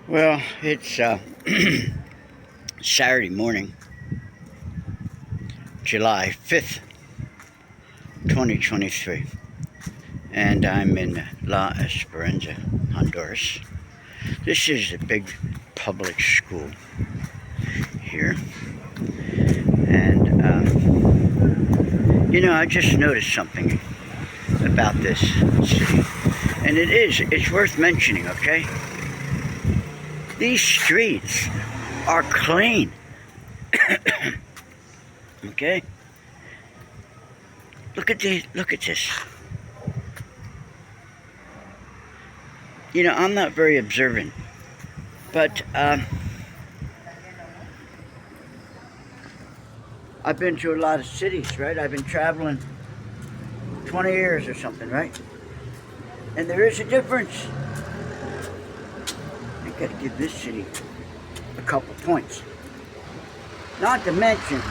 Well, it's Saturday morning, July 5th, 2023, and I'm in La Esperanza, Honduras. This is a big public school here, and I just noticed something about this city, and it's worth mentioning, okay? These streets are clean, okay? Look at this. I'm not very observant, but I've been to a lot of cities, right? I've been traveling 20 years or something, right? And there is a difference. I gotta give this city a couple points. Not to mention,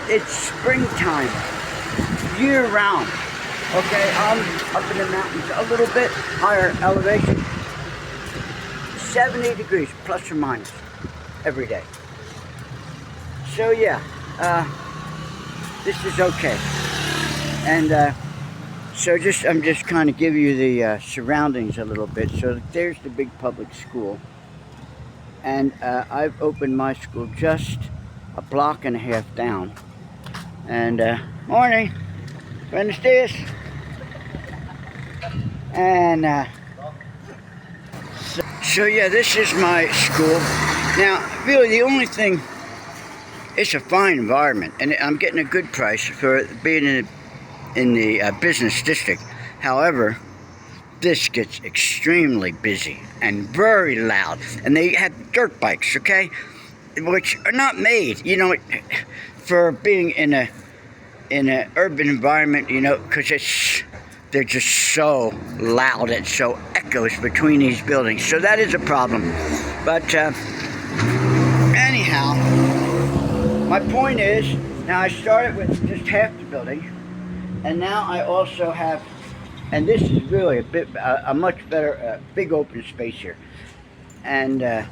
it's springtime, year round. Okay, I'm up in the mountains, a little bit higher elevation, 70 degrees, plus or minus, every day. So yeah, this is okay. And I'm just kind of give you the surroundings a little bit. So there's the big public school. And I've opened my school just a block and a half down. And morning, buenos dias. And so yeah, this is my school. Now, really, the only thing, it's a fine environment, and I'm getting a good price for being in the business district. However, this gets extremely busy and very loud, and they have dirt bikes, okay, which are not made, for being in an urban environment, because they're just so loud and so echoes between these buildings. So that is a problem. But anyhow, my point is, now I started with just half the building, and now I also have, and this is really a much better, big open space here. And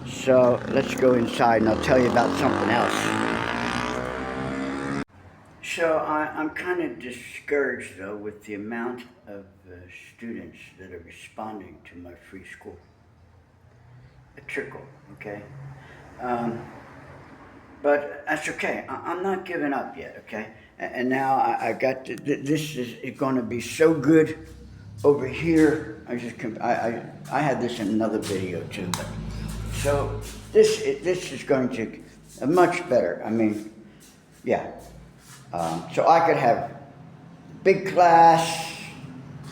so let's go inside and I'll tell you about something else. So I'm kind of discouraged, though, with the amount of students that are responding to my free school. A trickle, okay? But that's okay. I'm not giving up yet, okay? And now I got this is going to be so good over here. I had this in another video too. But so this is going to much better. I mean, yeah. So I could have big class.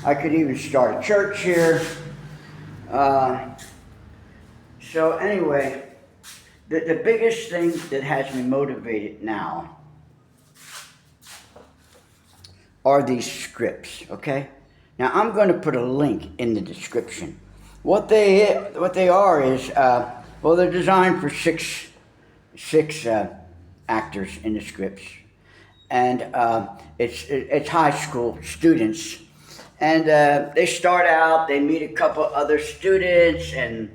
I could even start a church here. So anyway, the biggest thing that has me motivated now are these scripts, okay? Now I'm going to put a link in the description. What they are is, they're designed for six actors in the scripts. And it's high school students, and they start out, they meet a couple other students, and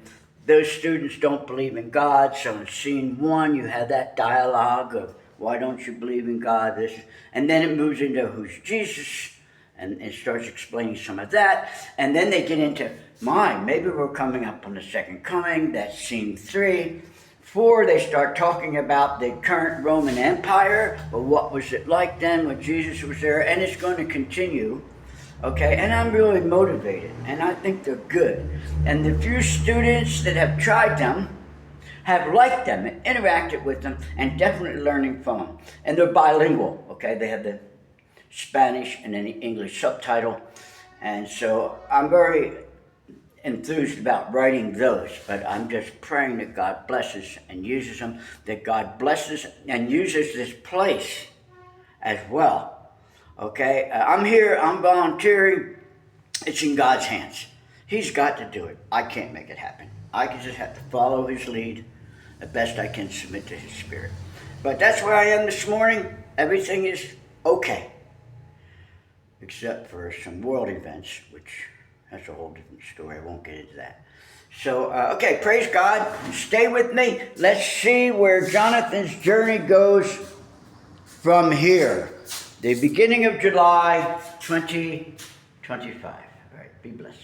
those students don't believe in God. So in scene one, you have that dialogue of, why don't you believe in God, this, and then it moves into who's Jesus, and it starts explaining some of that, and then they get into, maybe we're coming up on the second coming. That's scene 3. 4, they start talking about the current Roman Empire, or what was it like then when Jesus was there, and it's going to continue, okay? And I'm really motivated, and I think they're good. And the few students that have tried them have liked them and interacted with them, and definitely learning from them. And they're bilingual, okay? They have the Spanish and then the English subtitle, and so I'm very enthused about writing those, but I'm just praying that God blesses and uses them, that God blesses and uses this place as well, okay? I'm here, I'm volunteering, it's in God's hands. He's got to do it. I can't make it happen. I just have to follow his lead, the best I can, submit to his spirit. But that's where I am this morning. Everything is okay, except for some world events, which That's a whole different story. I won't get into that. So, okay, praise God. Stay with me. Let's see where Jonathan's journey goes from here. The beginning of July 2025. All right, be blessed.